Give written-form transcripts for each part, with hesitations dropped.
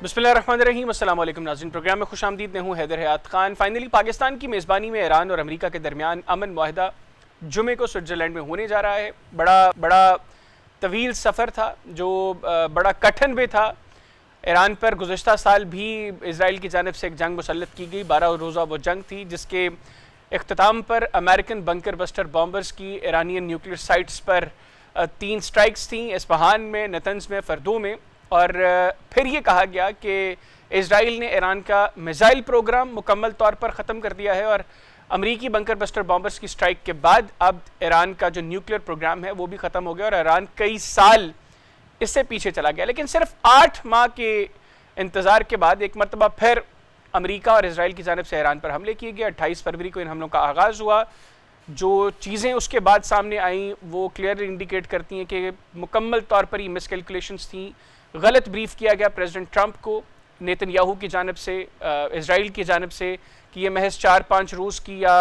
बिस्मिल्लाहिर्रहमानिर्रहीम। अस्सलाम वालेकुम नाज़रीन, प्रोग्राम में खुशामदीद। मैं हूँ हैदर हयात खान। फाइनली पाकिस्तान की मेज़बानी में ईरान और अमेरिका के दरमियान अमन मुआहदा जुमे को स्विट्ज़रलैंड में होने जा रहा है। बड़ा बड़ा तवील सफ़र था जो बड़ा कठिन भी था। ईरान पर गुज़श्ता साल भी इसराइल की जानिब से एक जंग मुसल्लत की गई। 12 रोज़ा वो जंग थी जिसके इख्तिताम पर अमेरिकन बंकर बस्टर बॉम्बर्स की ईरानियन न्यूक्लियर साइट्स पर 3 स्ट्राइक्स थीं, इस्फहान में, नतंज में, फर्दो में। और फिर ये कहा गया कि इसराइल ने ईरान का मिसाइल प्रोग्राम मुकम्मल तौर पर ख़त्म कर दिया है और अमरीकी बंकर बस्टर बॉम्बर्स की स्ट्राइक के बाद अब ईरान का जो न्यूक्लियर प्रोग्राम है वो भी ख़त्म हो गया और ईरान कई साल इससे पीछे चला गया। लेकिन सिर्फ 8 माह के इंतज़ार के बाद एक मरतबा फिर अमरीका और इसराइल की जानिब से ईरान पर हमले किए गए। 28 फरवरी को इन हमलों का आगाज़ हुआ। जो चीज़ें उसके बाद सामने आई वो क्लियरली इंडिकेट करती हैं कि मुकम्मल तौर पर ये मिसकैलकुलेशंस थी। गलत ब्रीफ किया गया प्रेसिडेंट ट्रंप को नेतन्याहू की जानिब से, इसराइल की जानिब से, कि ये महज 4-5 रोज़ की या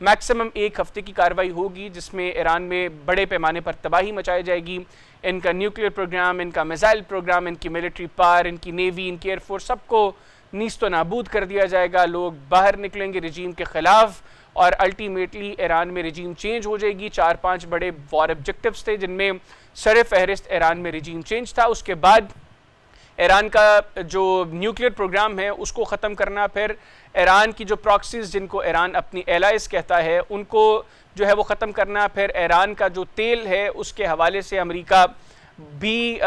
मैक्सिमम 1 हफ़्ते की कार्रवाई होगी जिसमें ईरान में बड़े पैमाने पर तबाही मचाई जाएगी। इनका न्यूक्लियर प्रोग्राम, इनका मिसाइल प्रोग्राम, इनकी मिलिट्री पावर, इनकी नेवी, इनकी एयरफोर्स, सबको नीस्तो नाबूद कर दिया जाएगा। लोग बाहर निकलेंगे रजीम के ख़िलाफ़ और अल्टीमेटली ईरान में रजीम चेंज हो जाएगी। 4-5 बड़े वॉर ऑब्जेक्टिव्स थे जिनमें सर फहरिस्त ईरान में रजीम चेंज था। उसके बाद ईरान का जो न्यूक्लियर प्रोग्राम है उसको ख़त्म करना, फिर ईरान की जो प्रॉक्सीज जिनको ईरान अपनी एलाइज कहता है उनको जो है वो ख़त्म करना, फिर ईरान का जो तेल है उसके हवाले से अमेरिका भी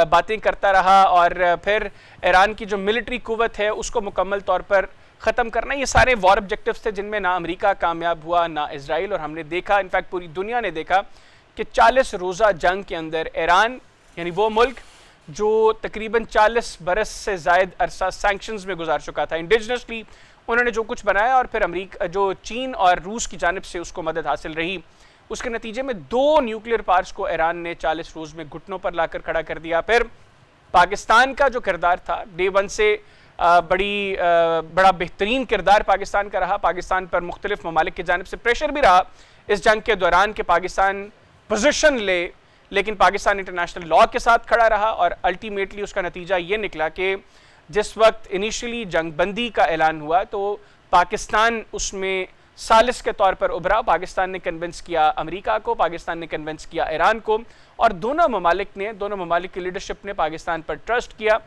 बातें करता रहा और फिर ईरान की जो मिलिट्री कुव्वत है उसको मुकम्मल तौर पर ख़त्म करना। ये सारे वॉर ऑब्जेक्टिव्स थे जिनमें ना अमेरिका कामयाब हुआ ना इसराइल। और हमने देखा, इनफैक्ट पूरी दुनिया ने देखा कि 40 रोज़ा जंग के अंदर ईरान यानी वो मुल्क जो तकरीबन 40 बरस से ज़ायद अरसा सैंक्शंस में गुजार चुका था, इंडिजिनसली उन्होंने जो कुछ बनाया और फिर अमेरिका जो चीन और रूस की जानिब से उसको मदद हासिल रही, उसके नतीजे में 2 न्यूक्लियर पार्क्स को ईरान ने 40 रोज़ में घुटनों पर लाकर खड़ा कर दिया। फिर पाकिस्तान का जो किरदार था डे 1 से बड़ा बेहतरीन किरदार पाकिस्तान का रहा। पाकिस्तान पर मुख्तलिफ ममालिक की जानिब से प्रेशर भी रहा इस जंग के दौरान कि पाकिस्तान पोजीशन ले, लेकिन पाकिस्तान इंटरनेशनल लॉ के साथ खड़ा रहा और अल्टीमेटली उसका नतीजा ये निकला कि जिस वक्त इनिशियली जंग बंदी का ऐलान हुआ तो पाकिस्तान उसमें सालिस के तौर पर उभरा। पाकिस्तान ने कन्विंस किया अमेरिका को, पाकिस्तान ने कन्विंस किया ईरान को और दोनों ममालिक की लीडरशिप ने पाकिस्तान पर ट्रस्ट किया।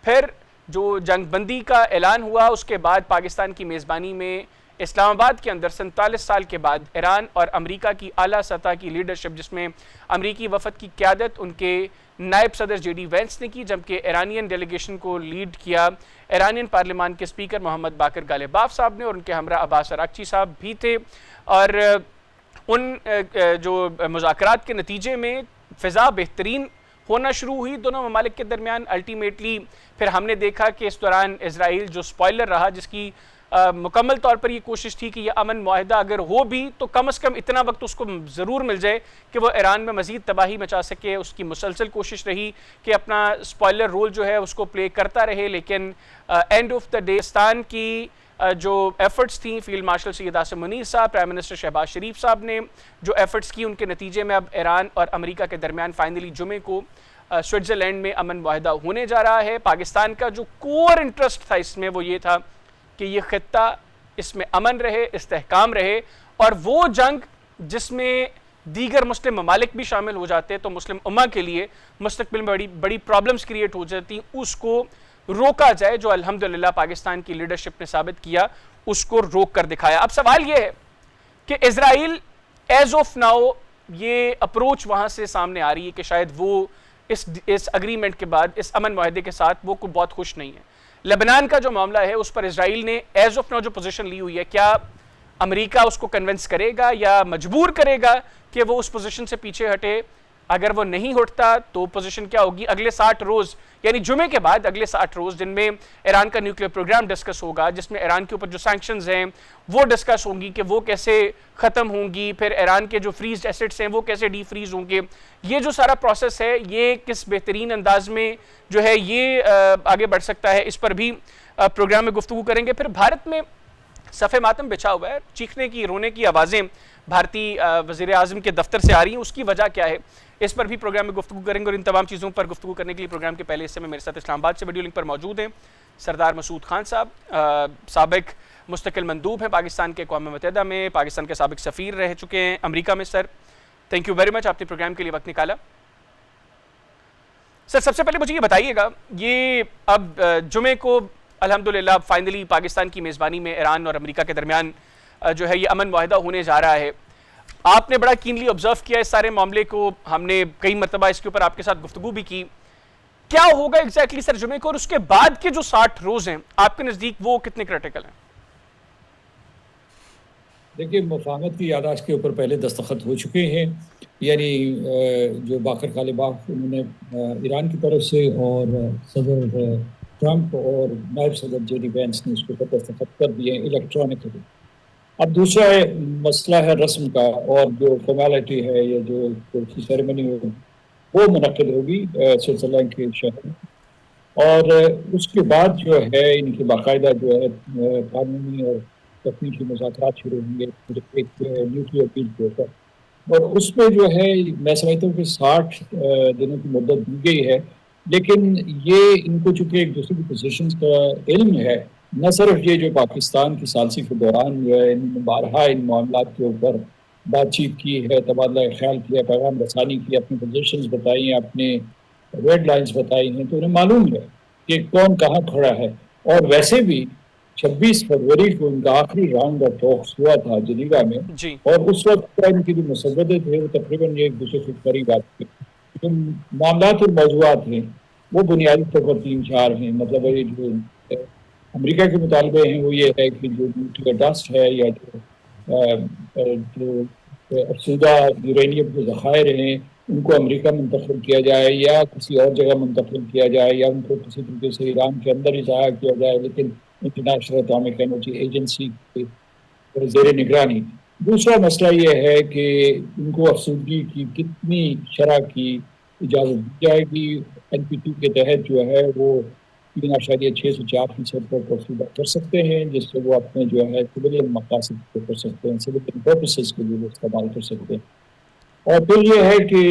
फिर जो जंग बंदी का ऐलान हुआ उसके बाद पाकिस्तान की मेज़बानी में इस्लामाबाद के अंदर 47 साल के बाद ईरान और अमेरिका की आला सतह की लीडरशिप, जिसमें अमेरिकी वफद की क़यादत उनके नायब सदर JD वैंस ने की, जबकि ईरानियन डेलीगेशन को लीड किया ईरानियन पार्लियामान के स्पीकर मोहम्मद बाकर गालिबाफ साहब ने और उनके हमरा अब्बास अरागची साहब भी थे। और उन जो मुज़ाकरात के नतीजे में फ़िज़ा बेहतरीन होना शुरू हुई दोनों ममालिक के दरमियान। अल्टीमेटली फिर हमने देखा कि इस दौरान इसराइल जो स्पॉइलर रहा, जिसकी मुकम्मल तौर पर ये कोशिश थी कि यह अमन मुआहदा अगर हो भी तो कम अज़ कम इतना वक्त उसको ज़रूर मिल जाए कि वो ईरान में मज़ीद तबाही मचा सके। उसकी मुसलसल कोशिश रही कि अपना स्पॉइलर रोल जो है उसको प्ले करता रहे। लेकिन end of the day Pakistan की जो एफ़र्ट्स थी, फील्ड मार्शल सैयद आसिम मुनीर साहब, प्राइम मिनिस्टर शहबाज शरीफ साहब ने जो एफ़र्ट्स की, उनके नतीजे में अब ईरान और अमेरिका के दरमियान फाइनली जुमे को स्विट्ज़रलैंड में अमन मुआहदा होने जा रहा है। पाकिस्तान का जो कोर इंटरेस्ट था इसमें वो ये था कि ये ख़ित्ता, इसमें अमन रहे, इस्तेहकाम रहे और वो जंग जिसमें दीगर मुस्लिम ममालिक भी शामिल हो जाते तो मुस्लिम उम्मा के लिए मुस्तक़बिल में बड़ी बड़ी प्रॉब्लम्स क्रिएट हो जाती, उसको रोका जाए, जो अल्हम्दुलिल्लाह पाकिस्तान की लीडरशिप ने साबित किया, उसको रोक कर दिखाया। अब सवाल ये है कि इजराइल एज ऑफ नाउ ये अप्रोच वहाँ से सामने आ रही है कि शायद वो इस अग्रीमेंट के बाद, इस अमन मुआहदे के साथ वो कुछ बहुत खुश नहीं है। लेबनान का जो मामला है उस पर इजराइल ने एज ऑफ नाउ जो पोजीशन ली हुई है, क्या अमेरिका उसको कन्विंस करेगा या मजबूर करेगा कि वो उस पोजीशन से पीछे हटे? अगर वो नहीं उठता तो पोजीशन क्या होगी? अगले 60 रोज़ यानी जुमे के बाद अगले 60 रोज़ जिनमें ईरान का न्यूक्लियर प्रोग्राम डिस्कस होगा, जिसमें ईरान के ऊपर जो सैंक्शंस हैं वो डिस्कस होंगी कि वो कैसे ख़त्म होंगी, फिर ईरान के जो फ्रीज एसेट्स हैं वो कैसे डी फ्रीज होंगे। ये जो सारा प्रोसेस है ये किस बेहतरीन अंदाज में जो है ये आगे बढ़ सकता है, इस पर भी प्रोग्राम में गुफ्तगू करेंगे। फिर भारत में सफ़े मातम बिछा हुआ है, चीखने की रोने की आवाज़ें भारतीय वज़ीर आज़म के दफ्तर से आ रही हैं, उसकी वजह क्या है, इस पर भी प्रोग्राम में गुफ्तगू करेंगे। और इन तमाम चीज़ों पर गुफ्तगू करने के लिए प्रोग्राम के पहले हिस्से में मेरे साथ इस्लामाबाद से वीडियो लिंक पर मौजूद हैं सरदार मसूद खान साहब, साबिक मुस्तकिल मंदूब हैं पाकिस्तान के अक़वाम मुत्तहिदा में, पाकिस्तान के साबिक सफ़ीर रह चुके हैं अमरीका में। Sir, thank you very much, आपने प्रोग्राम के लिए वक्त निकाला। सर, सबसे पहले मुझे ये बताइएगा, ये अब जुमे को अल्हम्दुलिल्लाह फाइनली पाकिस्तान की मेज़बानी में ईरान और अमेरिका के दरमियान जो है ये अमन मुआहिदा होने जा रहा है। आपने बड़ा कीनली ऑब्जर्व किया इस सारे मामले को, हमने कई मरतबा इसके ऊपर आपके साथ गुफ्तगू भी की। क्या होगा एग्जैक्टली सर जुमे को, और उसके बाद के जो 60 रोज हैं आपके नज़दीक, वो कितने क्रिटिकल हैं? देखिए, मुफाहमत की यादाश्त के ऊपर पहले दस्तखत हो चुके हैं, यानी जो बाकर कालिबाफ उन्होंने ईरान की तरफ से और सदर ट्रंप और नायब सदर जेडी वेंस ने उसके ऊपर दस्तखत कर दिए इलेक्ट्रॉनिकली। अब दूसरा मसला है रस्म का, और जो फॉर्मेलिटी है या जो सेरेमनी वो मुनक्किद होगी स्विट्ज़रलैंड के शहर में, और उसके बाद जो है इनकी बाकायदा जो है कानूनी और तकनीकी मुज़ाकरात शुरू होंगे एक न्यूक्लियर डील के ऊपर, और उसमें जो है मैं समझता हूँ कि 60 दिनों की मुद्दत दी गई है। लेकिन ये इनको चूँकि एक दूसरे की पोजीशंस का इल्म है, न सिर्फ ये जो पाकिस्तान की सालसी के दौरान जो है इन्होंने बारहा इन मामलात के ऊपर बातचीत की है, तबादला ख्याल किया, पैगाम रसानी की, अपनी पोजीशंस बताई हैं, अपने रेड लाइन्स बताई हैं, तो उन्हें मालूम है कि कौन कहाँ खड़ा है। और वैसे भी 26 फरवरी को उनका आखिरी राउंड ऑफ टॉक्स हुआ था जिनीवा में, और उस वक्त इनकी जो मुसव्वदे थे वो तकरीबन एक दूसरे के करीब आते थे। जो मामलात और मौज़ूआत हैं वो बुनियादी तौर पर 3-4 हैं। मतलब ये जो अमेरिका के मुतालबे हैं वो ये है कि जो न्यूक्लियर डस्ट है या जो अफसूदा यूरेनियम के ज़खायर हैं उनको अमेरिका मुंतकिल किया जाए या किसी और जगह मुंतकिल किया जाए, या उनको किसी तरीके से ईरान के अंदर ही ज़ाया किया जाए, लेकिन इंटरनेशनल एटॉमिक एनर्जी एजेंसी के ज़ेर निगरानी। दूसरा मसला ये है कि उनको अफसूदगी की कितनी शरह की इजाज़त दी जाएगी। NPT के तहत जो है वो 3.6 से 4% पर अफसूदा कर सकते हैं, जिससे वो अपने जो है सिविलियन मकासद को कर सकते हैं, सिविलियन पर्पसेस के लिए इस्तेमाल कर सकते हैं। और फिर ये है कि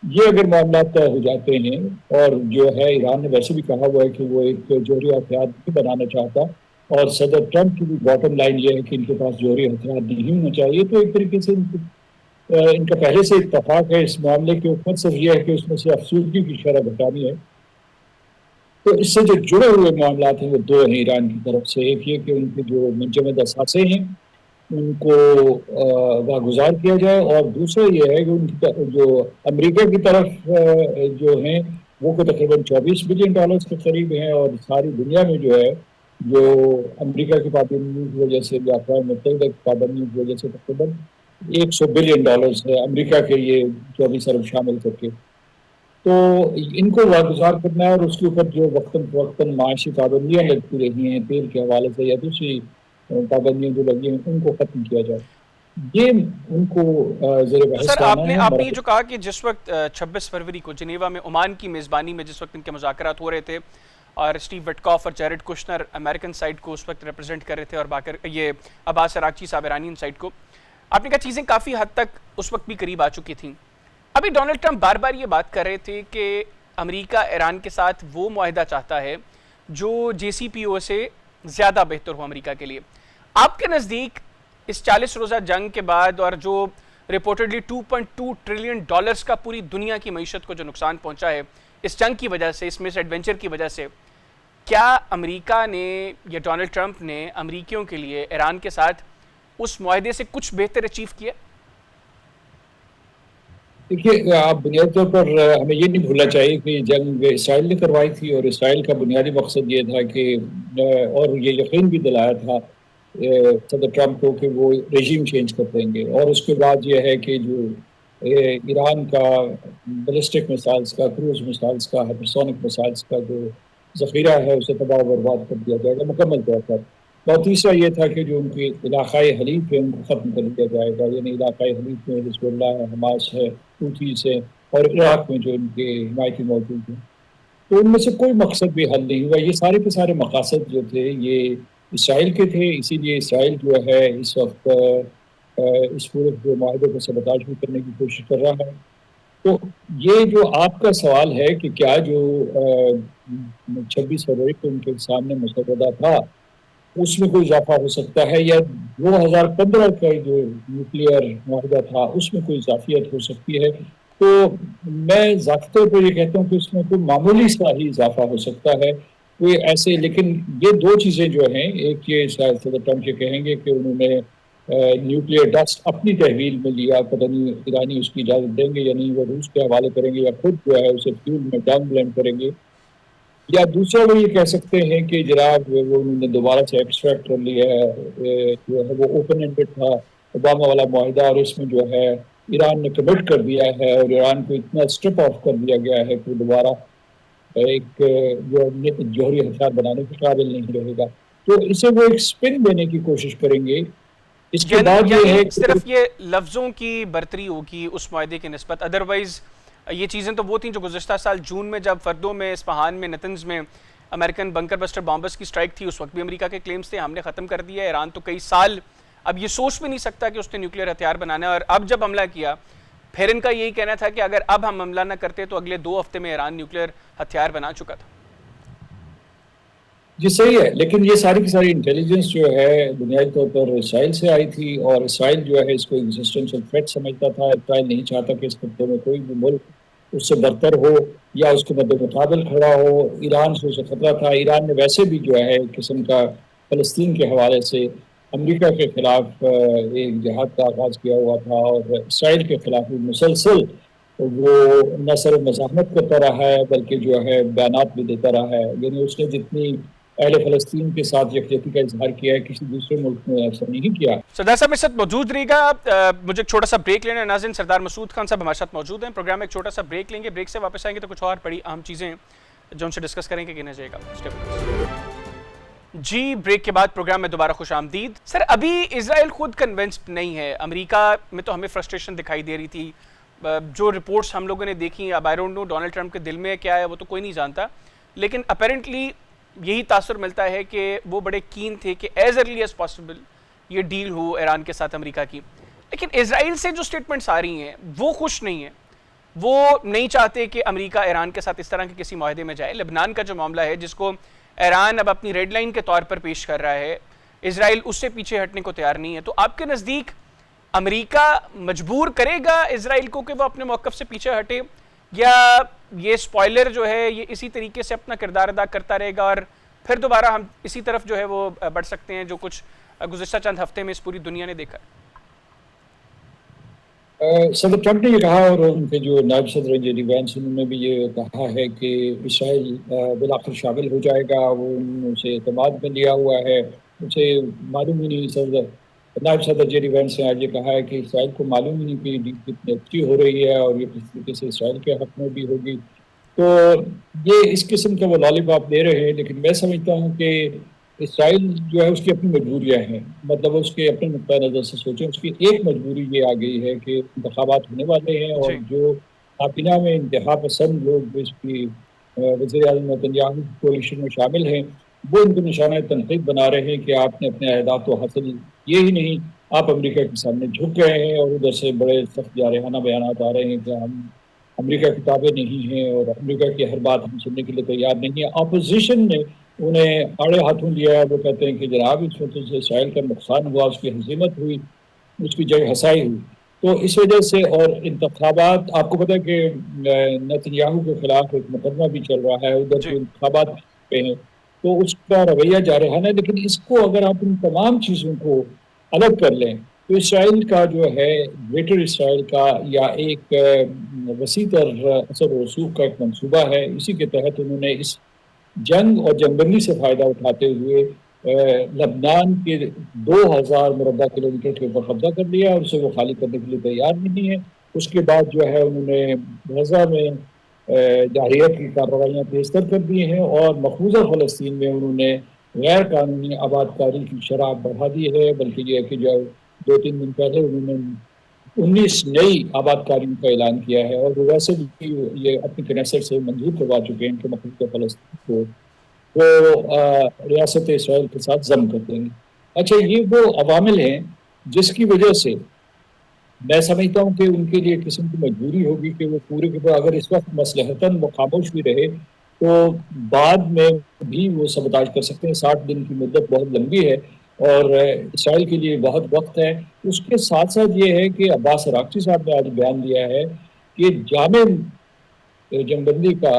ये अगर मामला तय हो जाते हैं, और जो है ईरान ने वैसे भी कहा हुआ है कि वो एक जोहरी हथियार नहीं बनाना चाहता, और सदर ट्रंप की भी बॉटम लाइन ये है कि इनके पास जोहरी हथियार नहीं होना चाहिए, तो एक तरीके से इनका पहले से इत्तफाक है इस मामले के ऊपर। सिर्फ ये है कि उसमें से अफसूदगी की शरह घटानी है। तो इससे जो जुड़े हुए मामला हैं वो दो हैं ईरान की तरफ से। एक ये कि उनके जो मुंजमद असासे हैं उनको वागुजार किया जाए, और दूसरा ये है कि उनकी जो अमेरिका की तरफ जो हैं वो को तकरीबन $24 बिलियन के करीब हैं, और सारी दुनिया में जो है जो अमेरिका की पाबंदियों की वजह से या अक़वाम मुत्तहिदा की पाबंदियों की वजह से तकरीबन $100 बिलियन है अमेरिका के ये 24 अरब शामिल करके। तो इनको वागुजार करना है, और उसके ऊपर जो वक्तन फ़वक्तन माशी पाबंदियाँ लगती रही हैं तेल के हवाले से या दूसरी पाबंदियाँ जो लगी हैं उनको ख़त्म किया जाए, ये उनको ज़ेर बहस सर लाना है। आपने ये जो कहा कि जिस वक्त 26 फरवरी को जिनेवा में ओमान की मेज़बानी में जिस वक्त इनके मुज़ाकरात हो रहे थे, और स्टीव विटकॉफ और जैरेड कुशनर अमेरिकन साइड को उस वक्त रिप्रेजेंट कर रहे थे, और बाकर ये अब्बास अरागची साहब ईरानियन साइड को, आपने कहा चीज़ें काफ़ी हद तक उस वक्त भी करीब आ चुकी थीं। अभी डोनाल्ड ट्रंप बार बार ये बात कर रहे थे कि अमेरिका ईरान के साथ वो मुआहिदा चाहता है जो JCPOA से ज़्यादा बेहतर हो अमेरिका के लिए। आपके नज़दीक इस 40 रोज़ा जंग के बाद, और जो रिपोर्टेडली $2.2 ट्रिलियन का पूरी दुनिया की मईशत को जो नुकसान पहुंचा है इस जंग की वजह से, इस मिस एडवेंचर की वजह से, क्या अमेरिका ने या डोनाल्ड ट्रंप ने अमेरिकियों के लिए ईरान के साथ उस मुआहिदे से कुछ बेहतर अचीव किया? देखिए, आप बुनियादी तौर पर हमें ये नहीं भूलना चाहिए कि जंग इसराइल ने करवाई थी, और इसराइल का बुनियादी मकसद ये था कि और ये यकीन भी दिलाया था सदर ट्रंप को कि वो रेजीम चेंज कर देंगे। और उसके बाद ये है कि जो ईरान का बैलिस्टिक मिसाइल्स का, क्रूज मिसाइल्स का, हाइपरसोनिक मिसाइल्स का जो ज़ख़ीरा है उसे तबाह बर्बाद कर दिया जाएगा मुकम्मल तौर पर। और तीसरा ये था कि जो उनके इलाक़ाई हलीफ है उनको ख़त्म कर दिया जाएगा, यानी इलाक़ाई हलीफ में हिज़्बुल्लाह है, हमास है, हूथीज़ है, और इराक़ में जो इनके हिमायती मौजूद हैं। तो उनमें से कोई मकसद भी हल नहीं हुआ। ये सारे के सारे मकासद जो थे ये इसराइल के थे, इसीलिए इसराइल जो है इस वक्त इस पूरे जो माहदे को सबताज भी करने की कोशिश कर रहा है। तो ये जो आपका सवाल है कि क्या जो 26 फरवरी को उनके सामने मुसवदा था उसमें कोई इजाफा हो सकता है, या 2015 का जो न्यूक्लियर माहदा था उसमें कोई इजाफियत हो सकती है। तो मैं ज़ाती तौर पर ये कहता हूँ कि उसमें कोई मामूली सा ही इजाफा हो सकता है, कोई ऐसे। लेकिन ये दो चीज़ें जो हैं, एक ये शायद सदर ट्रम्प ये कहेंगे कि उन्होंने न्यूक्लियर डस्ट अपनी तहवील में लिया, पता नहीं ईरानी उसकी इजाज़त देंगे या नहीं, वो रूस के हवाले करेंगे या खुद जो है उसे फ्यूल में डाउन ब्लेंड करेंगे, या दूसरा वो ये कह सकते हैं कि जनाब वो उन्होंने दोबारा से एक्सट्रैक्ट कर लिया है, जो है वो ओपन एंडेड था ओबामा वाला माहिदा, और इसमें जो है ईरान ने कमिट कर दिया है और ईरान को इतना स्ट्रिप ऑफ कर दिया गया है कि दोबारा एक जो जौहरी हथियार बनाने के काबिल नहीं रहेगा। तो इसे वो एक स्पिन देने की कोशिश करेंगे। इसके बाद ये है कि सिर्फ ये लफ्ज़ों की बरतरी होगी उस माहदे की निस्बत, अदरवाइज़ ये चीज़ें तो वो थी जो गुज़श्ता साल जून में जब फर्दों में, इस्फहान में, नतंज में अमेरिकन बंकर बस्टर बॉम्बर्स की स्ट्राइक थी, उस वक्त भी अमेरिका के क्लेम्स थे हमने ख़त्म कर दिया। ईरान तो कई साल अब ये सोच भी नहीं सकता कि उसने न्यूक्लियर हथियार बनाना है, और अब जब हमला किया फिर इनका यही कहना था कि अगर अब हम हमला न करते तो अगले 2 हफ्ते में ईरान न्यूक्लियर हथियार बना चुका था। जी सही है, लेकिन ये सारी की सारी इंटेलिजेंस जो है बुनियादी तौर पर इसराइल से आई थी, और इसराइल जो है इसको एग्जिस्टेंशियल थ्रेट समझता था। इसराइल नहीं चाहता कि इस खत्ते में कोई भी मुल्क उससे बरतर हो या उसके मद्दे मुकाबल खड़ा हो। ईरान से उसे खतरा था। ईरान ने वैसे भी जो है एक किस्म का फ़लस्तीन के हवाले से अमेरिका के खिलाफ एक जिहाद का आगाज़ किया हुआ था, और इसराइल के खिलाफ भी मुसलसल वो न सिर्फ मज़ाहमत करता रहा है बल्कि जो है बयानात भी देता रहा है। यानी उसने जितनी अहले फ़लस्तीन के साथ यकजहती का इजहार किया है, किसी दूसरे मुल्क ने ऐसा नहीं किया। सरदार साहब मेरे साथ मौजूद रहिएगा, मुझे एक छोटा सा ब्रेक लेना है। नाज़रीन, सरदार मसूद खान साहब हमारे साथ मौजूद हैं। प्रोग्राम में एक छोटा सा ब्रेक लेंगे, ब्रेक से वापस आएंगे तो कुछ और बड़ी अहम चीज़ें जो उनसे डिस्कस करेंगे, गिना जाएगा। जी, ब्रेक के बाद प्रोग्राम में दोबारा खुश आमदीद। सर, अभी इजराइल खुद कन्विंस्ड नहीं है। अमेरिका में तो हमें फ्रस्ट्रेशन दिखाई दे रही थी, जो रिपोर्ट्स हम लोगों ने देखी, अब I don't know Donald Trump के दिल में क्या है वो तो कोई नहीं जानता, लेकिन अपेरेंटली यही तासुर मिलता है कि वो बड़े कीन थे कि एज अर्ली एज पॉसिबल ये डील हो ईरान के साथ अमेरिका की। लेकिन इजराइल से जो स्टेटमेंट्स आ रही हैं वो खुश नहीं है, वो नहीं चाहते कि अमेरिका ईरान के साथ इस तरह के किसी माहदे में जाए। लेबनान का जो मामला है जिसको ईरान अब अपनी रेड लाइन के तौर पर पेश कर रहा है, इजराइल उससे पीछे हटने को तैयार नहीं है। तो आपके नज़दीक अमेरिका मजबूर करेगा इजराइल को कि वो अपने मौक़िफ़ से पीछे हटे, या ये स्पॉइलर जो है ये इसी तरीके से अपना किरदार अदा करता रहेगा और फिर दोबारा हम इसी तरफ जो है वो बढ़ सकते हैं जो कुछ गुज़िश्ता चंद हफ्ते में इस पूरी दुनिया ने देखा? सदर ट्रंप ने ये कहा, और उनके जो नायब सदर जेडी वैंस उन्होंने भी ये कहा है कि इसराइल बिलाखिर शामिल हो जाएगा। वो उनसे एतमाद में लिया हुआ है। उसे मालूम ही नहीं, सदर नायब सदर जेडी वैंस ने आज ये कहा है कि इसराइल को मालूम ही नहीं कि डील कितनी अच्छी हो रही है और ये किस तरीके से इसराइल के हक में भी होगी। तो ये इस किस्म का वो लॉलीपॉप दे रहे हैं, लेकिन मैं समझता हूँ कि इसराइल जो है उसकी अपनी मजबूरियाँ हैं। मतलब उसके अपने नुक्ता नज़र से सोचें, उसकी एक मजबूरी ये आ गई है कि इंतखाबात होने वाले हैं, और जो काबीना में इंतहा पसंद लोग इसकी वज़ीर-ए-आज़म नेतन्याहू कोalition में शामिल हैं, वो इनको निशाना तनक़ीद बना रहे हैं कि आपने अपने अहदाफ तो हासिल किए ही नहीं, आप अमेरिका के सामने झुक गए हैं। और उधर से बड़े सख्त जारहाना बयानात आ रहे हैं कि हम अमेरिका की ताबे नहीं हैं और अमेरिका की हर बात हम सुनने के लिए तैयार नहीं है। अपोजिशन ने उन्हें आड़े हाथों लिया। वो कहते हैं कि जनाब इस वजह से इसराइल का नुकसान हुआ, उसकी हज़ीमत हुई, उसकी जगह हसाई हुई। तो इस वजह से, और इंतखाबात आपको पता है कि नेतन्याहू के खिलाफ एक मुकदमा भी चल रहा है, उधर जो इंतखाबात पे हैं, तो उसका रवैया जारहाना है। लेकिन इसको अगर आप इन तमाम चीज़ों को अलग कर लें तो इसराइल का जो है ग्रेटर इसराइल का या एक वसी तर असर रसूख का एक मंसूबा है। इसी के तहत उन्होंने इस जंग और जंगबंदी से फ़ायदा उठाते हुए लबनान के 2000 मुरब्बा किलोमीटर के ऊपर कब्जा कर लिया और उसे वो खाली करने के लिए तैयार नहीं है। उसके बाद जो है उन्होंने गज़ा में जारियत की कार्रवाइयाँ तेज़तर कर दी हैं, और मकबूजा फ़लस्तीन में उन्होंने गैर कानूनी आबादकारी की शरह बढ़ा दी है। बल्कि ये है कि जो 2-3 दिन पहले उन्होंने 19 नई आबादकारियों का ऐलान किया है, और वो वैसे भी ये अपनी कनेसेट से मंजूर करवा चुके हैं कि मकबूजा फ़लस्तीन को वो रियासत इसराइल के साथ जम कर देंगे। अच्छा, ये वो अवामिल हैं जिसकी वजह से मैं समझता हूँ कि उनके लिए किस्म की मजबूरी होगी कि वो पूरे के पूरे, अगर इस वक्त मसलहतन वो खामोश भी रहे तो बाद में भी वो सबताज कर सकते हैं। 60 दिन की मुद्दत बहुत लंबी है और इसराइल के लिए बहुत वक्त है। उसके साथ साथ ये है कि अब्बास अराक्ची साहब ने आज बयान दिया है कि जामे जंगबंदी का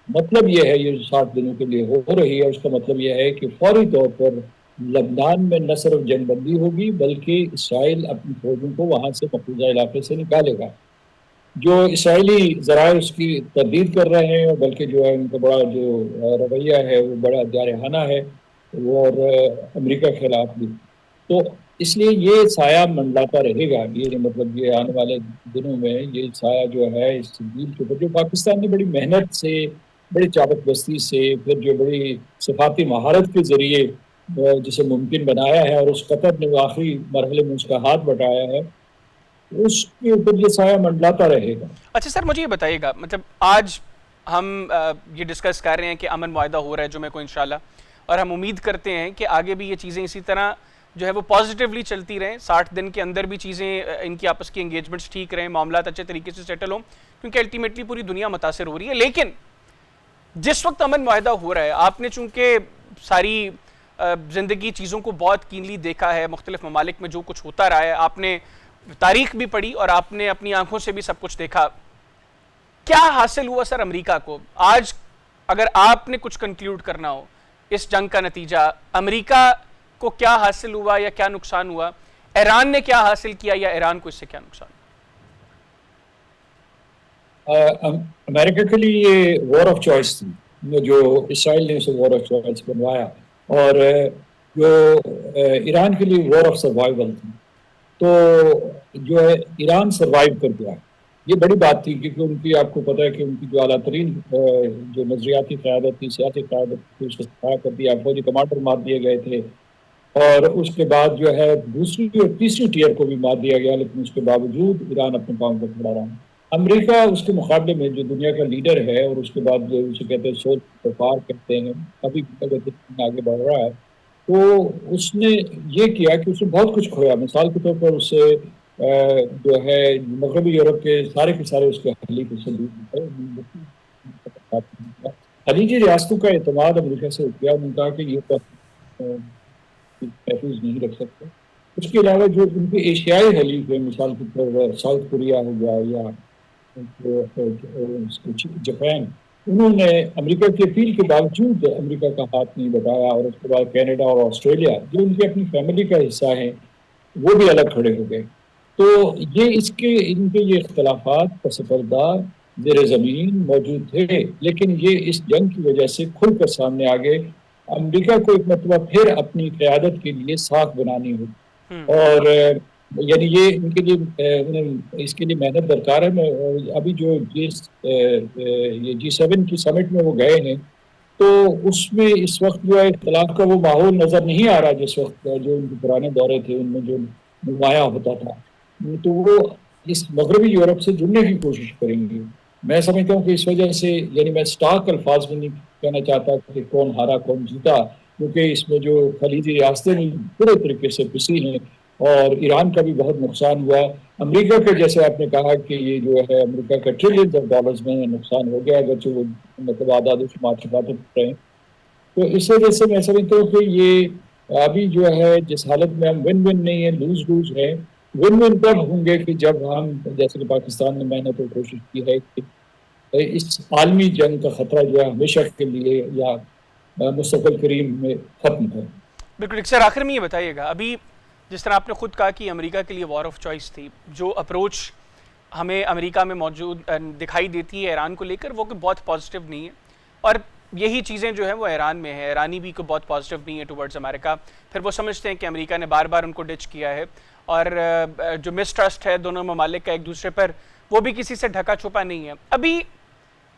मतलब ये है, ये 60 दिनों के लिए हो रही है, उसका मतलब यह है कि फौरी तौर पर लबनान में न सिर्फ जंगबंदी होगी बल्कि इसराइल अपनी फौजों को वहां से मकबूजा इलाके से निकालेगा। जो इसराइली ज़राए उसकी तरदीद कर रहे हैं, और बल्कि जो है उनका बड़ा जो रवैया है वो बड़ा जारहाना है, वो और अमेरिका के खिलाफ भी। तो इसलिए ये साया मंडलाता रहेगा, ये मतलब ये आने वाले दिनों में ये साया जो है इस डील के ऊपर, जो पाकिस्तान ने बड़ी मेहनत से, बड़ी चाबकदस्ती से, फिर जो बड़ी सफाती महारत के ज़रिए जिसे मुमकिन बनाया है, और उस कतर ने आखिरी मरहले में उसका हाथ बटाया है, उसके ऊपर ये साया मंडलाता रहेगा। अच्छा सर, मुझे ये बताइएगा, मतलब आज हम ये डिस्कस कर रहे हैं कि अमन मुआहदा हो रहा है जुमे को इंशाल्लाह, और हम उम्मीद करते हैं कि आगे भी ये चीज़ें इसी तरह जो है वो पॉजिटिवली चलती रहें, 60 दिन के अंदर भी चीज़ें इनकी आपस की एंगेजमेंट्स ठीक रहें, मामला अच्छे तरीके से सेटल हों, क्योंकि अल्टीमेटली पूरी दुनिया मुतासर हो रही है। लेकिन जिस वक्त अमन मुआहदा हो रहा है, आपने चूंकि सारी ज़िंदगी चीज़ों को बहुत कीनली देखा है, मुख्तलिफ ममालिक में जो कुछ होता रहा है, आपने तारीख भी पढ़ी और आपने अपनी आंखों से भी सब कुछ देखा। क्या हासिल हुआ सर अमेरिका को आज, अगर आपने कुछ कंक्लूड करना हो इस जंग का नतीजा, अमेरिका को क्या हासिल हुआ या क्या नुकसान हुआ, ईरान ने क्या हासिल किया या ईरान को इससे क्या नुकसान? अमेरिका के लिए ये वॉर ऑफ चॉइस थी, जो इसराइल ने उसे वॉर ऑफ चॉइस बनवाया, और जो ईरान के लिए वॉर ऑफ सर्वाइवल थी। तो जो है ईरान सर्वाइव कर गया, ये बड़ी बात थी, क्योंकि उनकी, आपको पता है कि उनकी जो आला तरीन जो नजरियाती क़यादत थी, सियासी क़यादत थी, उसको सफाया कर दिया, फौजी कमांडर मार दिए गए थे, और उसके बाद जो है दूसरी और तीसरी टियर को भी मार दिया गया, लेकिन उसके बावजूद ईरान अपने पाँव पर खड़ा रहा। अमेरिका उसके मुकाबले में जो दुनिया का लीडर है, और उसके बाद जो उसे कहते हैं सोल पार कहते हैं, अभी आगे बढ़ रहा है, तो उसने ये किया कि उसने बहुत कुछ खोया। मिसाल के तौर पर उससे जो है मगरबी यूरोप के सारे उसके हलीफ उससे दूर, खलीजी रियासतों का एतमाद अमेरिका से उठ गया। उन्होंने कहा कि ये तो महफूज नहीं रख सकते। उसके अलावा जो उनके एशियाई हलीफ है, मिसाल के तौर पर साउथ कोरिया हो गया या जापान, उन्होंने अमेरिका की अपील के बावजूद अमेरिका का हाथ नहीं बटाया, और उसके बाद कनाडा और ऑस्ट्रेलिया, जो उनकी अपनी फैमिली का हिस्सा है, वो भी अलग खड़े हो गए। तो ये इनके ये इख्तलाफात पसपर्दा ज़ेर ज़मीन मौजूद थे, लेकिन ये इस जंग की वजह से खुलकर सामने आ गए। अमेरिका को एक मतलब फिर अपनी क़यादत के लिए साख बनानी होगी, और यानी ये इनके लिए इसके लिए मेहनत दरकार है। मैं अभी जो ये G7 की समिट में वो गए हैं, तो उसमें इस वक्त जो है इख्तलाफ का वो माहौल नज़र नहीं आ रहा जिस वक्त जो उनके पुराने दौरे थे उनमें जो नुमाया होता था। तो वो इस मगरबी यूरोप से जुड़ने की कोशिश करेंगे। मैं समझता हूँ कि इस वजह से, यानी मैं स्टाक अल्फाज में नहीं कहना चाहता कि कौन हारा कौन जीता, क्योंकि इसमें जो खलीजी रियासतें पूरे तरीके से पिसी हैं, और ईरान का भी बहुत नुकसान हुआ। अमेरिका के, जैसे आपने कहा कि ये जो है अमेरिका का ट्रिलियंस ऑफ डॉलर्स में नुकसान हो गया, अगर वो मतलब आदाद शुमार छुपाते रहे। तो इस वजह से मैं समझता हूँ कि ये अभी जो है जिस हालत में हम विन विन नहीं है, लूज लूज है। विन विन तब होंगे कि जब हम, जैसे कि पाकिस्तान ने मेहनत और कोशिश की है कि इस आलमी जंग का खतरा जो है हमेशा के लिए या मुस्तक़बिल करीब में ख़त्म हो। बिल्कुल। सर आखिर में ये बताइएगा, अभी जिस तरह आपने खुद कहा कि अमेरिका के लिए वॉर ऑफ चॉइस थी, जो अप्रोच हमें अमेरिका में मौजूद दिखाई देती है ईरान को लेकर, वो कि बहुत पॉजिटिव नहीं है, और यही चीज़ें जो है वो ईरान में है, ईरानी भी को बहुत पॉजिटिव नहीं है टुवर्ड्स अमेरिका। फिर वो समझते हैं कि अमेरिका ने बार बार उनको डिच किया है, और जो मिसट्रस्ट है दोनों ममालिक का एक दूसरे पर, वो भी किसी से ढका छुपा नहीं है। अभी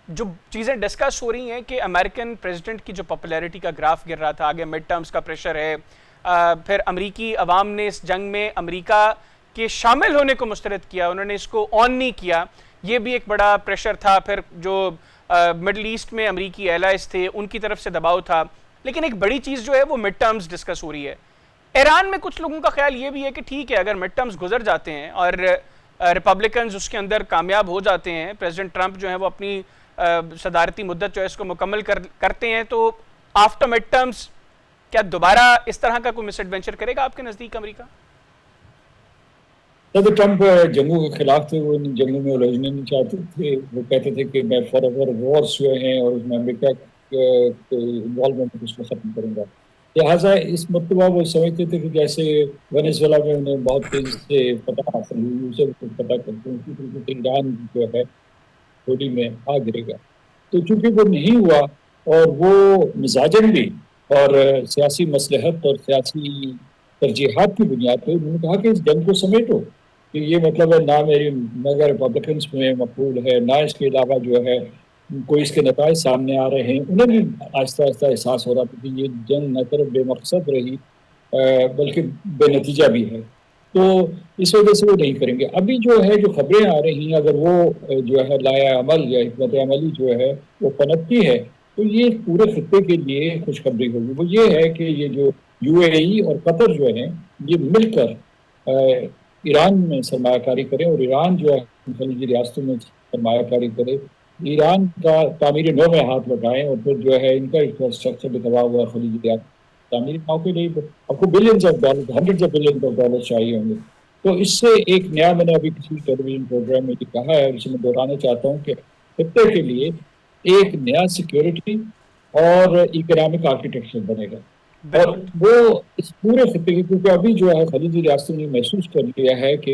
जो चीज़ें डिस्कस हो रही हैं कि अमेरिकन प्रेसिडेंट की जो पॉपुलैरिटी का ग्राफ गिर रहा था, आगे मिड टर्म्स का प्रेशर है, फिर अमरीकी अवाम ने इस जंग में अमेरिका के शामिल होने को मुस्तरद किया, उन्होंने इसको ऑन नहीं किया, ये भी एक बड़ा प्रेशर था। फिर जो मिडल ईस्ट में अमरीकी एलाइज थे उनकी तरफ से दबाव था, लेकिन एक बड़ी चीज़ जो है वो मिड टर्म्स डिस्कस हो रही है। ईरान में कुछ लोगों का ख्याल ये भी है कि ठीक है, अगर मिड टर्म्स गुजर जाते हैं और रिपब्लिकन्स उसके अंदर कामयाब हो जाते हैं, प्रेसिडेंट ट्रंप जो है वो अपनी सदारती मुद्दत जो है इसको मुकम्मल करते हैं, तो आफ्टर मिड टर्म्स क्या दोबारा इस तरह का कोई मिसएडवेंचर करेगा आपके नज़दीक अमेरिका? तो ट्रंप जंगों के खिलाफ थे, वो इन जंगों में उलझने नहीं चाहते थे। वो कहते थे कि मैं फॉरएवर वॉर्स जो हैं और उसमें अमेरिका के इन्वॉल्वमेंट उसको खत्म करूंगा। लिहाजा इस मरतबा वो समझते थे कि जैसे वेनेजुएला में उन्हें बहुत तेजी से पता हासिल हुई, उसे पता करते हैं उसी तरीके से ईरान जो है होली में आ गिरेगा। तो चूंकि वो नहीं हुआ और वो मिजाजन भी और सियासी मसलहत और सियासी तरजीहात की बुनियाद पर उन्होंने कहा कि इस जंग को समेटो, कि ये मतलब है ना मेरी मगर रिपब्लिकन्स में मकबूल है, ना इसके अलावा जो है कोई इसके नताज सामने आ रहे हैं। उन्हें भी आहिस्ता आहिस्ता एहसास हो रहा था कि ये जंग न सिर्फ बेमकसद रही बल्कि बेनतीजा भी है। तो इस वजह से वो नहीं करेंगे। अभी जो है जो खबरें आ रही हैं, अगर वो जो है लाया अमल या हिकमत अमली जो है वो पनपती है, तो ये पूरे खत्ते के लिए खुशखबरी होगी। वो ये है कि ये जो UAE और कतर जो है ये मिलकर ईरान में सरमायाकारी करें और ईरान जो है खलीजी रियासतों में सरमायाकारी करे, ईरान का तामीर नौ में हाथ लगाएं और फिर जो है इनका इंफ्रास्ट्रक्चर भी दबा हुआ खलीजी रियासत तामीर नौ के लिए आपको billions of dollar, hundreds of billions of dollar चाहिए होंगे। तो इससे एक नया, मैंने अभी किसी टेलीविजन प्रोग्राम में कहा है, उसे मैं दोहराना चाहता हूँ कि खत्ते के लिए एक नया सिक्योरिटी और इकोनॉमिक आर्किटेक्चर बनेगा। और वो इस पूरे खत्ते की, क्योंकि अभी जो है खलीजी रियासतों ने महसूस कर लिया है कि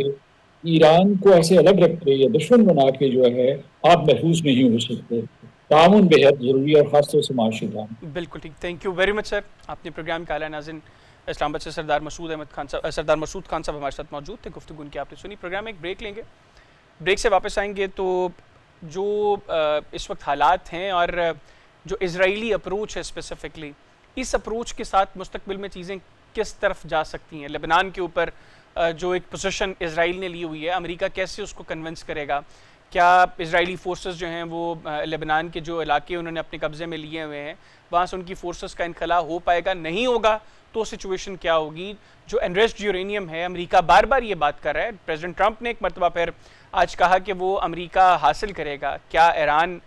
ईरान को ऐसे अलग रख के या दुश्मन बना के जो है आप महफूज नहीं हो सकते। तामुन बेहद जरूरी है और खासतौर से माशी तामुन। बिल्कुल ठीक, thank you very much sir. आपने प्रोग्राम का आला नाज़रीन इस्लामाबाद से सरदार मसूद खान साहब हमारे साथ मौजूद थे। गुफ्तगू उनकी आपने सुनी। प्रोग्राम में एक ब्रेक लेंगे, ब्रेक से वापस आएंगे तो जो इस वक्त हालात हैं और जो इजराइली अप्रोच है स्पेसिफिकली, इस अप्रोच के साथ मुस्तकबिल में चीज़ें किस तरफ जा सकती हैं। लेबनान के ऊपर जो एक पोजीशन इजराइल ने ली हुई है, अमेरिका कैसे उसको कन्विंस करेगा? क्या इजरायली फोर्सेस जो हैं वो लेबनान के जो इलाके उन्होंने अपने कब्ज़े में लिए हुए हैं वहाँ से उनकी फोर्सेस का इनखला हो पाएगा? नहीं होगा तो सिचुएशन क्या होगी? जो एनरिच्ड यूरेनियम है, अमेरिका बार बार ये बात कर रहा है, प्रेसिडेंट ट्रंप ने एक मरतबा फिर आज कहा कि वो अमेरिका हासिल करेगा। क्या ईरान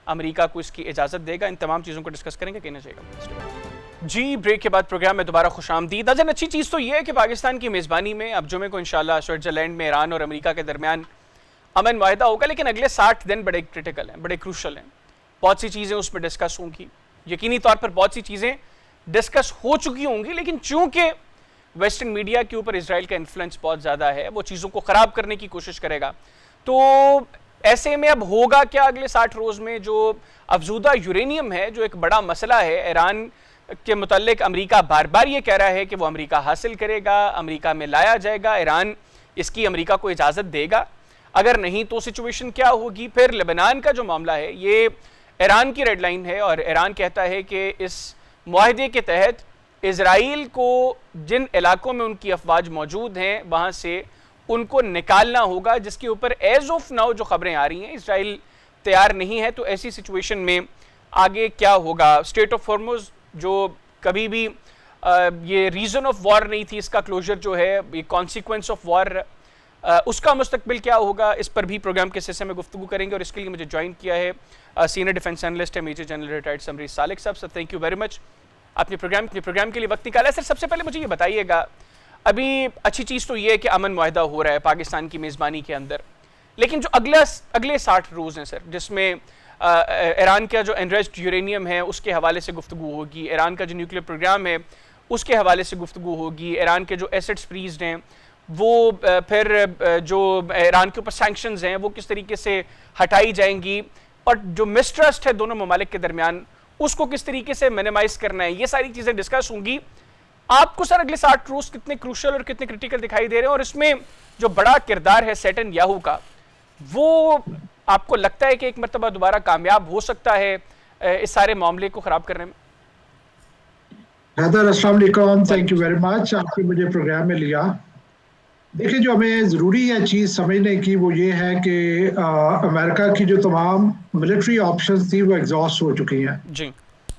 अमेरिका को इसकी इजाज़त देगा? इन तमाम चीज़ों को डिस्कस करेंगे। कहना चाहिए जी। ब्रेक के बाद प्रोग्राम में दोबारा खुशामदीद। अजन अच्छी चीज़ तो ये है कि पाकिस्तान की मेज़बानी में अब जुमे को इंशाल्लाह स्विट्ज़रलैंड में ईरान और अमेरिका के दरमियान अमन मुआहदा होगा, लेकिन अगले 60 दिन बड़े क्रिटिकल हैं, बड़े क्रूशल हैं। बहुत सी चीज़ें उसमें डिस्कस होंगी, यकीनी तौर पर बहुत सी चीज़ें डिस्कस हो चुकी होंगी, लेकिन चूँकि वेस्टर्न मीडिया के ऊपर इसराइल का इन्फ्लुएंस बहुत ज़्यादा है, वो चीज़ों को ख़राब करने की कोशिश करेगा। तो ऐसे में अब होगा क्या अगले 60 रोज़ में? जो अफजूदा यूरेनियम है, जो एक बड़ा मसला है ईरान के मुताल्लिक, अमेरिका बार बार ये कह रहा है कि वो अमेरिका हासिल करेगा, अमेरिका में लाया जाएगा, ईरान इसकी अमेरिका को इजाज़त देगा। अगर नहीं तो सिचुएशन क्या होगी? फिर लेबनान का जो मामला है ये ईरान की रेड लाइन है और ईरान कहता है कि इस मुआहदे के तहत इजराइल को जिन इलाकों में उनकी अफवाज मौजूद हैं वहाँ से उनको निकालना होगा, जिसके ऊपर एज ऑफ नाउ जो खबरें आ रही हैं इजराइल तैयार नहीं है। तो ऐसी सिचुएशन में आगे क्या होगा? स्टेट ऑफ हॉर्मुज़ जो कभी भी ये रीज़न ऑफ वॉर नहीं थी, इसका क्लोजर जो है ये कॉन्सिक्वेंस ऑफ वॉर, उसका मुस्तकबिल क्या होगा? इस पर भी प्रोग्राम के हिस्से में गुफ्तगू करेंगे और इसके लिए मुझे ज्वाइन किया है सीनियर डिफेंस एनालिस्ट है major general retired Samri Salik साहब। Sir thank you very much, अपने प्रोग्राम के लिए वक्त निकाला। सर सबसे पहले मुझे ये बताइएगा, अभी अच्छी चीज़ तो ये है कि अमन मुआहदा हो रहा है पाकिस्तान की मेज़बानी के अंदर, लेकिन जो अगले 60 रोज़ हैं सर, जिसमें ईरान का जो एनरिच्ड यूरेनियम है उसके हवाले से गुफ्तगू होगी, ईरान का जो न्यूक्लियर प्रोग्राम है उसके हवाले से गुफ्तगू होगी, ईरान के जो एसेट्स फ्रीज्ड हैं वो फिर जो ईरान के ऊपर सैंक्शंस हैं वो किस तरीके से हटाई जाएंगी, और जो मिसट्रस्ट है दोनों ममालिक के दरमियान उसको किस तरीके से मिनिमाइज करना है, ये सारी चीज़ें डिस्कस होंगी। आपको सर अगले 60 रोज कितने क्रूशल और कितने क्रिटिकल दिखाई दे रहे हैं, और इसमें जो बड़ा किरदार है नेतन्याहू का, वो आपको लगता है कि एक मरतबा दोबारा कामयाब हो सकता है इस सारे मामले को ख़राब करने में? हैदर अस्सलाम वालेकुम, थैंक यू वेरी मच, आपने मुझे प्रोग्राम में लिया। देखिए, जो हमें ज़रूरी है चीज़ समझने की वो ये है कि अमेरिका की जो तमाम मिलिट्री ऑप्शंस थी वो एग्जॉस्ट हो चुकी हैं जी।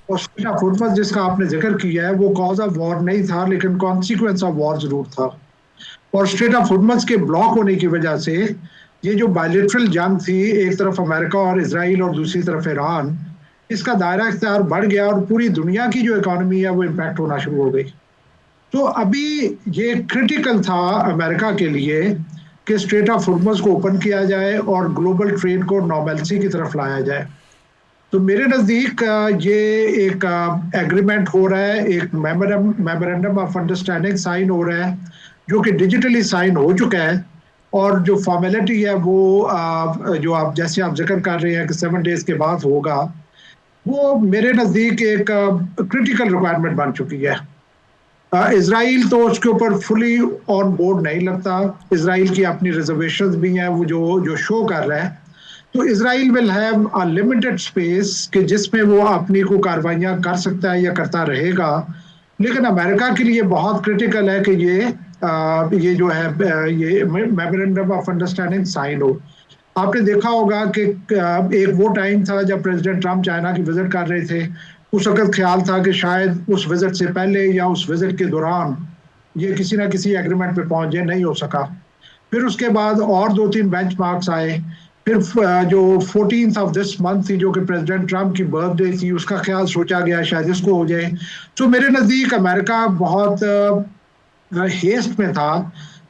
और स्ट्रेट ऑफ हॉर्मज़ जिसका आपने जिक्र किया है वो कॉज ऑफ वॉर नहीं था, लेकिन कॉन्सिक्वेंस ऑफ वॉर जरूर था। और स्ट्रेट ऑफ हॉर्मज़ के ब्लॉक होने की वजह से ये जो बायलैटरल जंग थी, एक तरफ अमेरिका और इसराइल और दूसरी तरफ ईरान, इसका दायरा इख्तियार बढ़ गया और पूरी दुनिया की जो इकोनॉमी है वो इम्पैक्ट होना शुरू हो गई। तो अभी ये क्रिटिकल था अमेरिका के लिए कि स्ट्रेट ऑफ हॉर्मज़ को ओपन किया जाए और ग्लोबल ट्रेड को नॉर्मलसी की तरफ लाया जाए। तो मेरे नज़दीक ये एक एग्रीमेंट हो रहा है, एक मेमोरेंडम ऑफ अंडरस्टैंडिंग साइन हो रहा है, जो कि डिजिटली साइन हो चुका है। और जो फॉर्मेलिटी है वो जो आप जैसे आप जिक्र कर रहे हैं कि 7 डेज के बाद होगा, वो मेरे नज़दीक एक क्रिटिकल रिक्वायरमेंट बन चुकी है। इसराइल तो उसके ऊपर फुली ऑन बोर्ड नहीं लगता। इसराइल की अपनी रिजर्वेशंस भी हैं वो जो शो कर रहा है। तो Israel will have a limited space कि जिसमें वो अपनी को कार्रवाइयाँ कर सकता है या करता रहेगा। लेकिन अमेरिका के लिए बहुत क्रिटिकल है कि ये जो है ये मेमोरेंडम ऑफ अंडरस्टैंडिंग साइन हो। आपने देखा होगा कि एक वो टाइम था जब प्रेसिडेंट ट्रम्प चाइना की विजिट कर रहे थे। उस वक्त ख्याल था कि शायद उस विजिट से पहले या उस विजिट के दौरान ये किसी ना किसी एग्रीमेंट पे पहुंच जाए, नहीं हो सका। फिर उसके बाद और 2-3 बेंचमार्क्स आए। फिर जो 14th ऑफ दिस मंथ थी, जो कि प्रेसिडेंट ट्रम्प की बर्थडे थी, उसका ख्याल सोचा गया शायद इसको हो जाए। तो मेरे नज़दीक अमेरिका बहुत हेस्ट में था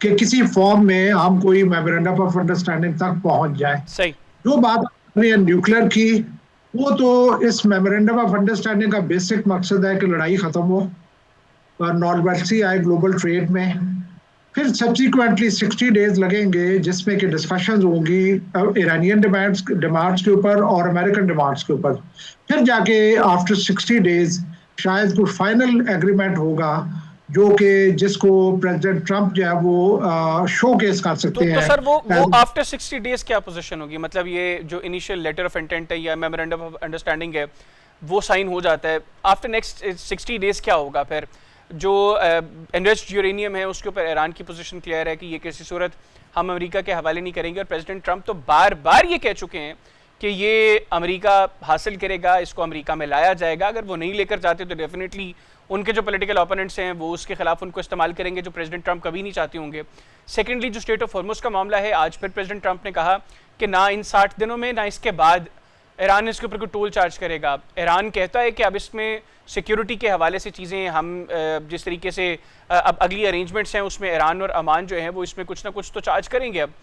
कि किसी फॉर्म में हम कोई मेमोरेंडम ऑफ अंडरस्टैंडिंग तक पहुंच जाए। सही। जो बात है न्यूक्लियर की, वो तो इस मेमोरेंडम ऑफ अंडरस्टैंडिंग का बेसिक मकसद है कि लड़ाई खत्म हो और नॉर्मलसी आए ग्लोबल ट्रेड में। फिर सब्सिक्वेंटली 60 डेज लगेंगे जिसमें कि डिस्कशंस होंगी ईरानियन डिमांड्स के ऊपर और अमेरिकन डिमांड्स के ऊपर। फिर जाके आफ्टर 60 डेज शायद कोई फाइनल एग्रीमेंट होगा जो कि जिसको प्रेसिडेंट ट्रम्प जो है वो शोकेस कर सकते हैं। तो सर वो आफ्टर 60 डेज क्या पोजीशन होगी? मतलब ये जो इनिशियल लेटर ऑफ इंटेंट है या मेमोरेंडम ऑफ अंडरस्टैंडिंग है वो साइन हो जाता है, आफ्टर नेक्स्ट 60 डेज क्या होगा? फिर जो एनरिच्ड यूरेनियम है उसके ऊपर ईरान की पोजीशन क्लियर है कि ये किसी सूरत हम अमेरिका के हवाले नहीं करेंगे। और प्रेसिडेंट ट्रम्प तो बार बार ये कह चुके हैं कि ये अमेरिका हासिल करेगा, इसको अमेरिका में लाया जाएगा। अगर वो नहीं लेकर जाते तो डेफिनेटली उनके जो पॉलिटिकल ओपोनेंट्स हैं वो उसके खिलाफ उनको इस्तेमाल करेंगे, जो प्रेसिडेंट ट्रम्प कभी नहीं चाहते होंगे। सेकेंडली, जो स्ट्रेट ऑफ हॉर्मुज़ का मामला है, आज फिर प्रेसिडेंट ट्रम्प ने कहा कि ना इन 60 दिनों में ना इसके बाद ईरान इसके ऊपर कोई टोल चार्ज करेगा। ईरान कहता है कि अब इसमें सिक्योरिटी के हवाले से चीज़ें हम जिस तरीके से अब अगली अरेंजमेंट्स हैं उसमें ईरान और अमान जो है वो इसमें कुछ ना कुछ तो चार्ज करेंगे। अब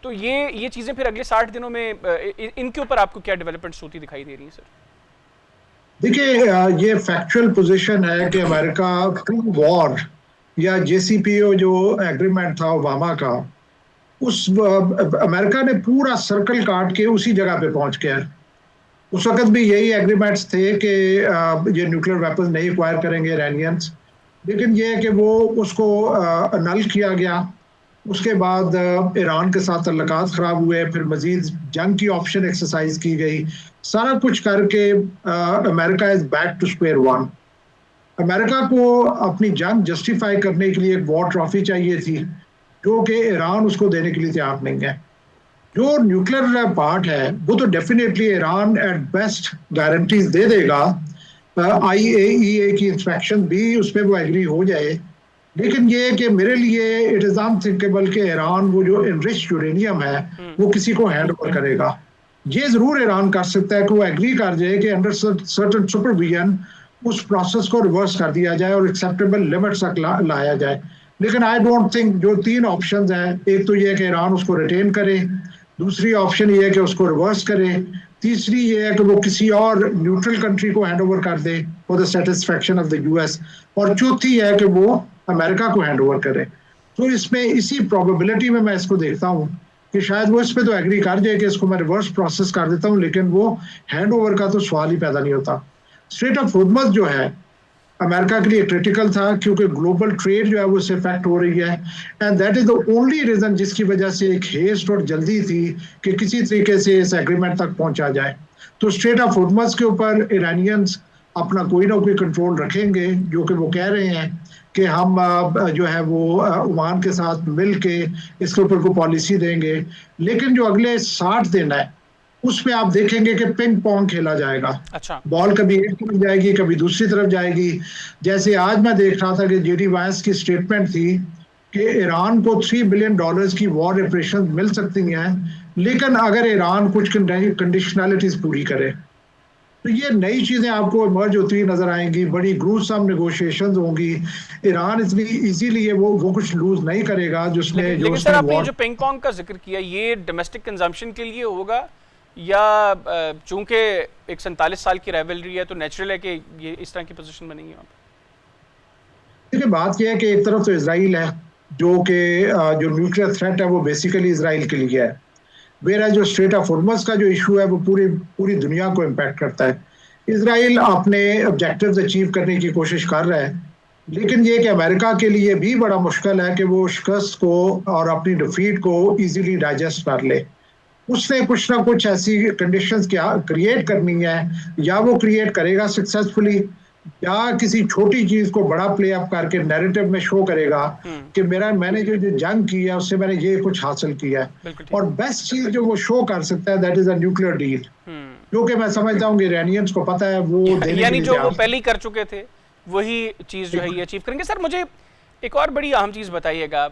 तो ये चीज़ें फिर अगले 60 दिनों में इनके ऊपर आपको क्या डेवलपमेंट्स होती दिखाई दे रही हैं सर? देखिए, ये फैक्चुअल पोजीशन है कि अमेरिका प्री वॉर या JCPO जो एग्रीमेंट था ओबामा का, उस अमेरिका ने पूरा सर्कल काट के उसी जगह पे पहुंच गया। उस वक्त भी यही एग्रीमेंट्स थे कि ये न्यूक्लियर वेपन नहीं एक्वायर करेंगे ईरानियंस, लेकिन ये है कि वो उसको नल किया गया। उसके बाद ईरान के साथ तल्लुकात ख़राब हुए, फिर मज़ीद जंग की ऑप्शन एक्सरसाइज की गई। सारा कुछ करके America is back to square one. America को अपनी जंग जस्टिफाई करने के लिए एक वॉर ट्रॉफी चाहिए थी, जो कि ईरान उसको देने के लिए तैयार नहीं है। जो न्यूक्लियर पार्ट है वो तो definitely Iran at best guarantees दे देगा। IAEA की इंस्पेक्शन भी उस पर वो एग्री हो जाए, लेकिन ये कि मेरे लिए इट इज़ अनथिंकेबल कि ईरान वो जो इनरिच्ड यूरेनियम है वो किसी को हैंड ओवर करेगा। ये ज़रूर ईरान कर सकता है कि वो एग्री कर जाए कि अंडर सर्टेन सुपरविजन उस प्रोसेस को रिवर्स कर दिया जाए और एक्सेप्टेबल लिमिट्स तक लाया जाए। लेकिन आई डोंट थिंक जो 3 ऑप्शंस हैं, एक तो ये है कि ईरान उसको रिटेन करे, दूसरी ऑप्शन ये है कि उसको रिवर्स करे, तीसरी ये है कि वो किसी और न्यूट्रल कंट्री को हैंड ओवर कर दे for the satisfaction of the US, और चौथी है कि वो अमेरिका को हैंड ओवर करे। तो इसमें इसी प्रोबेबिलिटी में मैं इसको देखता हूँ कि शायद वो इस पे तो एग्री कर जाए कि इसको मैं रिवर्स प्रोसेस कर देता हूँ, लेकिन वो हैंड ओवर का तो सवाल ही पैदा नहीं होता। स्ट्रेट ऑफ हॉर्मुज़ जो है अमेरिका के लिए क्रिटिकल था, क्योंकि ग्लोबल ट्रेड जो है वो इससे इफेक्ट हो रही है, and that is the only reason जिसकी वजह से एक हेस्ट और जल्दी थी कि किसी तरीके से इस एग्रीमेंट तक पहुंचा जाए। तो स्ट्रेट ऑफ हॉर्मुज़ के ऊपर ईरानियंस अपना कोई ना कोई कंट्रोल रखेंगे, जो कि वो कह रहे हैं कि हम जो है वो ओमान के साथ मिल के इसके ऊपर कोई पॉलिसी देंगे। लेकिन जो अगले 60 दिन है उसमें आप देखेंगे कि पिंग पोंग खेला जाएगा। अच्छा। बॉल कभी एक तरफ जाएगी, कभी दूसरी तरफ जाएगी। जैसे आज मैं देख रहा था कि जेडी वांस की स्टेटमेंट थी कि ईरान को $3 बिलियन की वॉर रिपरेशन मिल सकती हैं, लेकिन अगर ईरान कुछ कंडीशनैलिटीज पूरी करे। तो ये नई चीजें आपको इमर्ज होती हुई नजर आएंगी, बड़ी ग्रूसम नेगोशिएशंस होंगी। ईरान इतनी इजीली वो कुछ लूज नहीं करेगा जिसमें लेकिन सर आपने जो पिंग पोंग का जिक्र किया, ये डोमेस्टिक कंजम्पशन के लिए होगा या चूंकि एक 47 साल की राइवलरी है तो नेचुरल है कि ये इस तरह की पोजीशन बनेगी वहाँ पे? देखिए, बात यह है कि एक तरफ तो इसराइल है जो कि जो न्यूक्लियर थ्रेट है वो बेसिकली इसराइल के लिए है, वेरा जो स्ट्रेट ऑफ हॉर्मज़ का जो इशू है वो पूरी दुनिया को इम्पैक्ट करता है। इसराइल अपने ऑब्जेक्टिव्स अचीव करने की कोशिश कर रहा है, लेकिन ये कि अमेरिका के लिए भी बड़ा मुश्किल है कि वो शिकस्त को और अपनी डिफीट को इजीली डाइजेस्ट कर ले। उसने कुछ ना कुछ ऐसी कंडीशंस क्रिएट करनी है, या वो क्रिएट करेगा सक्सेसफुली, या किसी छोटी चीज को बड़ा प्ले अप करके नैरेटिव में शो करेगा कि मैंने जो जंग की है उससे मैंने ये कुछ हासिल किया है। और बेस्ट चीज जो वो शो कर सकता है that is a nuclear deal, जो कि मैं समझता हूँ कि ईरानियंस को पता है वो यानी जो वो पहले ही कर चुके थे वही चीज जो है ये अचीव करेंगे। सर मुझे एक और बड़ी अहम चीज बताइएगा,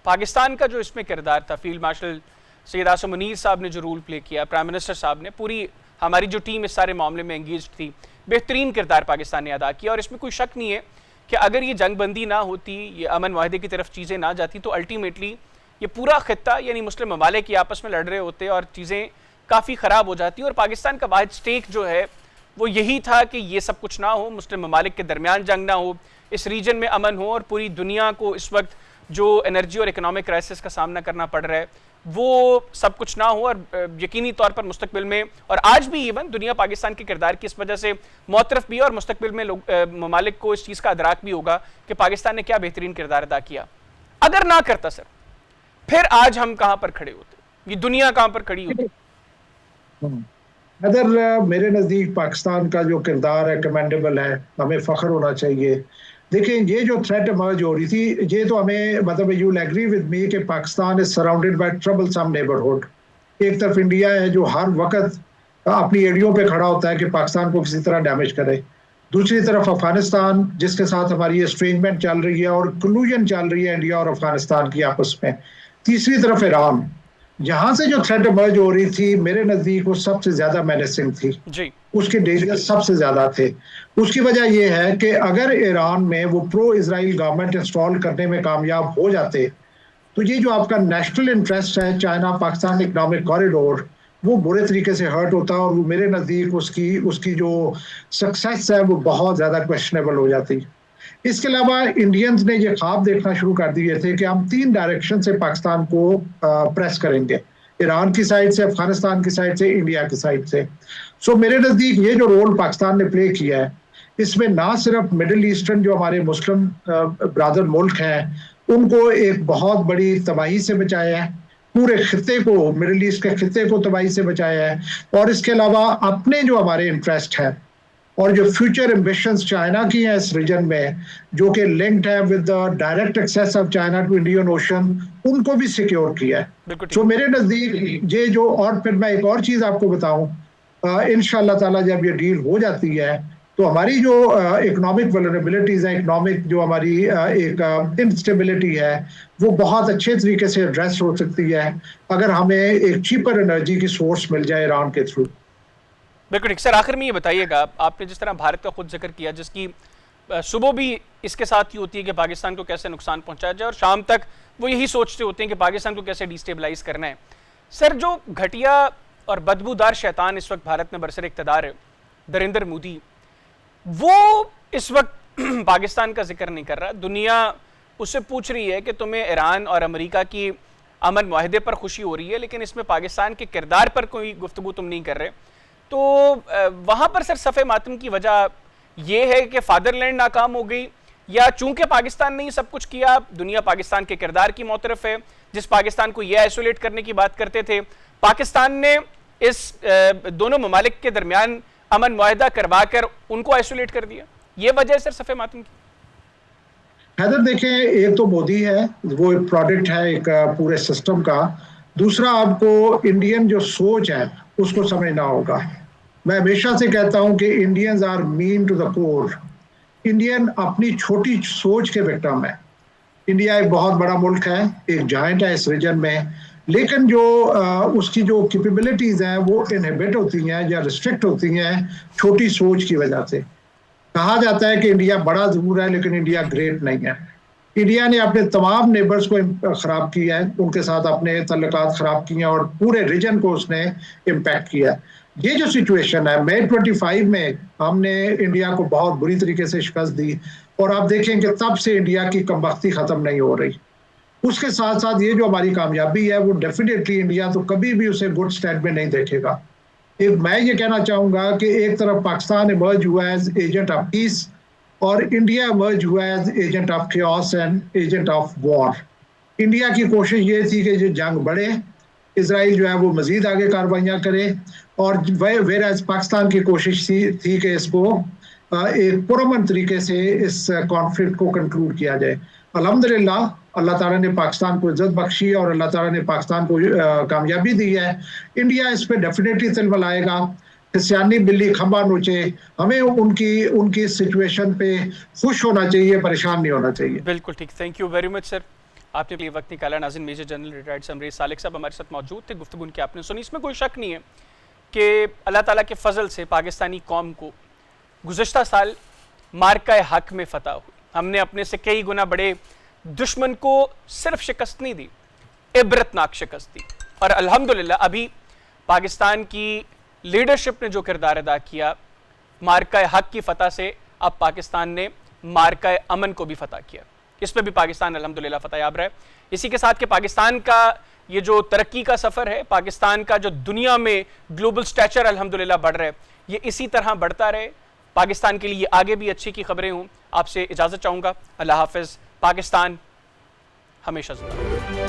पाकिस्तान का जो इसमें किरदार था, फील्ड मार्शल सैयद आसिम मुनीर साहब ने जो रोल प्ले किया, प्राइम मिनिस्टर साहब ने, पूरी हमारी जो टीम इस सारे मामले में एंगेज थी, बेहतरीन किरदार पाकिस्तान ने अदा किया। और इसमें कोई शक नहीं है कि अगर ये जंग बंदी ना होती, ये अमन माहदे की तरफ चीज़ें ना जाती, तो अल्टीमेटली ये पूरा खित्ता यानी मुस्लिम ममालिक की आपस में लड़ रहे होते और चीज़ें काफ़ी ख़राब हो जाती। और पाकिस्तान का वाहिद स्टेक जो है वो यही था कि ये सब कुछ ना हो, मुस्लिम ममालिक के दरमियान जंग ना हो, इस रीजन में अमन हो, और पूरी दुनिया को इस वक्त जो एनर्जी और इकोनॉमिक क्राइसिस का सामना करना पड़ रहा है वो सब कुछ ना हो। और यकीनी तौर पर मुस्तकबिल में, और आज भी इवन दुनिया पाकिस्तान के किरदार की इस वजह से मौतरफ भी है, और मुस्तकबिल में ममालिक को इस चीज़ का अदराक भी होगा कि पाकिस्तान ने क्या बेहतरीन किरदार अदा किया। अगर ना करता सर, फिर आज हम कहाँ पर खड़े होते, ये दुनिया कहाँ पर खड़ी होती? अगर मेरे नज़दीक पाकिस्तान का जो किरदार है कमेंडेबल है, हमें फ़ख्र होना चाहिए। देखिए, ये जो थ्रेट इमर्ज हो रही थी, ये तो हमें मतलब you will agree with me कि Pakistan is surrounded by troublesome neighbourhood. एक तरफ इंडिया है जो हर वक्त अपनी एड़ियों पे खड़ा होता है कि पाकिस्तान को किसी तरह डैमेज करे, दूसरी तरफ अफगानिस्तान जिसके साथ हमारी एस्ट्रेंजमेंट चल रही है और कलूजन चल रही है इंडिया और अफगानिस्तान की आपस में, तीसरी तरफ ईरान। यहाँ से जो थ्रेट इमर्ज हो रही थी मेरे नज़दीक वो सबसे ज़्यादा मेनेसिंग थी जी। उसके डेंजर सबसे ज़्यादा थे। उसकी वजह यह है कि अगर ईरान में वो प्रो इजराइल गवर्नमेंट इंस्टॉल करने में कामयाब हो जाते तो ये जो आपका नेशनल इंटरेस्ट है चाइना पाकिस्तान इकोनॉमिक कॉरिडोर, वो बुरे तरीके से हर्ट होता, और मेरे नज़दीक उसकी जो सक्सेस है वो बहुत ज़्यादा क्वेश्चनेबल हो जाती। इसके अलावा इंडियंस ने ये ख्वाब देखना शुरू कर दिए थे कि हम 3 डायरेक्शन से पाकिस्तान को प्रेस करेंगे, ईरान की साइड से, अफगानिस्तान की साइड से, इंडिया की साइड से। सो मेरे नज़दीक ये जो रोल पाकिस्तान ने प्ले किया है, इसमें ना सिर्फ मिडिल ईस्टर्न जो हमारे मुस्लिम ब्रादर मुल्क हैं उनको एक बहुत बड़ी तबाही से बचाया है, पूरे खित्ते को, मिडिल ईस्ट के खित्ते को तबाही से बचाया है, और इसके अलावा अपने जो हमारे इंटरेस्ट है और जो फ्यूचर एम्बिशंस चाइना की हैं इस रीजन में, जो कि लिंक्ड है with the direct access of China to Indian ocean, उनको भी सिक्योर किया है। तो मेरे नज़दीक ये जो, और फिर मैं एक और चीज़ आपको बताऊं, इंशाअल्लाह ताला जब ये डील हो जाती है तो हमारी जो इकोनॉमिक वल्नरेबिलिटीज़ है, इकोनॉमिक जो हमारी एक इंस्टेबिलिटी है, वो बहुत अच्छे तरीके से एड्रेस हो सकती है अगर हमें एक चीपर एनर्जी की सोर्स मिल जाए ईरान के थ्रू। बिल्कुल ठीक। सर आखिर में ये बताइएगा, आपने जिस तरह भारत का खुद जिक्र किया, जिसकी सुबह भी इसके साथ ही होती है कि पाकिस्तान को कैसे नुकसान पहुंचाया जाए, और शाम तक वो यही सोचते होते हैं कि पाकिस्तान को कैसे डिस्टेबलाइज करना है। सर जो घटिया और बदबूदार शैतान इस वक्त भारत में बरसर इक़्तिदार है, नरेंद्र मोदी, वो इस वक्त पाकिस्तान का जिक्र नहीं कर रहा। दुनिया उससे पूछ रही है कि तुम्हें ईरान और अमेरिका की अमन माहदे पर खुशी हो रही है, लेकिन इसमें पाकिस्तान के किरदार पर कोई गुफ्तगू तुम नहीं कर रहे। तो वहाँ पर सर सफ़े मातम की वजह यह है कि फादरलैंड नाकाम हो गई, या चूंकि पाकिस्तान ने सब कुछ किया, दुनिया पाकिस्तान के किरदार की मौतरफ है। जिस पाकिस्तान को यह आइसोलेट करने की बात करते थे, पाकिस्तान ने इस दोनों ममालिक के दरमियान अमन मुआहदा करवा कर उनको आइसोलेट कर दिया। ये वजह है सर सफ़े मातम की। हैदर देखें, एक तो मोदी है, वो एक प्रोडक्ट है एक पूरे सिस्टम का। दूसरा, आपको इंडियन जो सोच है उसको समझना होगा। मैं हमेशा से कहता हूं कि Indians are mean to the core. Indian अपनी छोटी सोच के विक्टिम है। इंडिया एक बहुत बड़ा मुल्क है, एक जायंट है इस रीजन में, लेकिन जो उसकी जो कैपेबिलिटीज हैं वो इनहिबिट होती हैं या रिस्ट्रिक्ट होती हैं छोटी सोच की वजह से। कहा जाता है कि इंडिया बड़ा जरूर है लेकिन इंडिया ग्रेट नहीं है। इंडिया ने अपने तमाम नेबर्स को खराब किया है, उनके साथ अपने तल्लुकात खराब किए हैं और पूरे रीजन को उसने इम्पैक्ट किया है। ये जो सिचुएशन है, मई 25 में हमने इंडिया को बहुत बुरी तरीके से शिकस्त दी और आप देखें कि तब से इंडिया की कमबख्ती खत्म नहीं हो रही। उसके साथ साथ ये जो हमारी कामयाबी है वो डेफिनेटली इंडिया तो कभी भी उसे गुड स्टैंड में नहीं देखेगा। मैं ये कहना चाहूंगा कि एक तरफ पाकिस्तान इमर्ज हुआ एज एजेंट ऑफ पीस और इंडिया इमर्ज हुआ as agent of chaos and agent of war. India की कोशिश ये थी कि जो जंग बढ़े, इसराइल जो है वो मजीद आगे कार्रवाइयाँ करे, और वेर एज पाकिस्तान की कोशिश थी कि इसको एक पुरअमन तरीके से इस कॉन्फ्लिक्ट को कंक्लूड किया जाए। अल्हम्दुलिल्लाह अल्लाह ताला ने पाकिस्तान को इज्जत बख्शी और अल्लाह ताला ने पाकिस्तान को कामयाबी दी है। इंडिया इस पे डेफिनेटली तिलमिलाएगा, सियानी बिल्ली खंबा नोचे। हमें उनकी सिचुएशन पे खुश होना चाहिए, परेशान नहीं होना चाहिए। बिल्कुल ठीक, thank you very much sir, आपने लिए वक्त निकाला। नाज़रीन, major general retired Samrez Salik साहब हमारे साथ मौजूद थे, गुफ्तगू उनकी आपने सुनी। इसमें कोई शक नहीं है कि अल्लाह ताला के फजल से पाकिस्तानी कौम को गुज़श्ता साल मार्का हक में फ़तह हुई। हमने अपने से कई गुना बड़े दुश्मन को सिर्फ शिकस्त नहीं दी, इबरतनाक शिकस्त दी। और अल्हम्दुलिल्लाह अभी पाकिस्तान की लीडरशिप ने जो किरदार अदा किया मार्का हक की फ़तह से, अब पाकिस्तान ने मार्का अमन को भी फ़तह किया। इस पर भी पाकिस्तान अल्हम्दुलिल्लाह फ़तहयाब रहा है। इसी के साथ कि पाकिस्तान का ये जो तरक्की का सफ़र है, पाकिस्तान का जो दुनिया में ग्लोबल स्टैचर अल्हम्दुलिल्लाह बढ़ रहा है, ये इसी तरह बढ़ता रहे। पाकिस्तान के लिए आगे भी अच्छी की खबरें हों। आपसे इजाज़त चाहूँगा। अल्लाह हाफ़िज़। पाकिस्तान हमेशा जिंदा।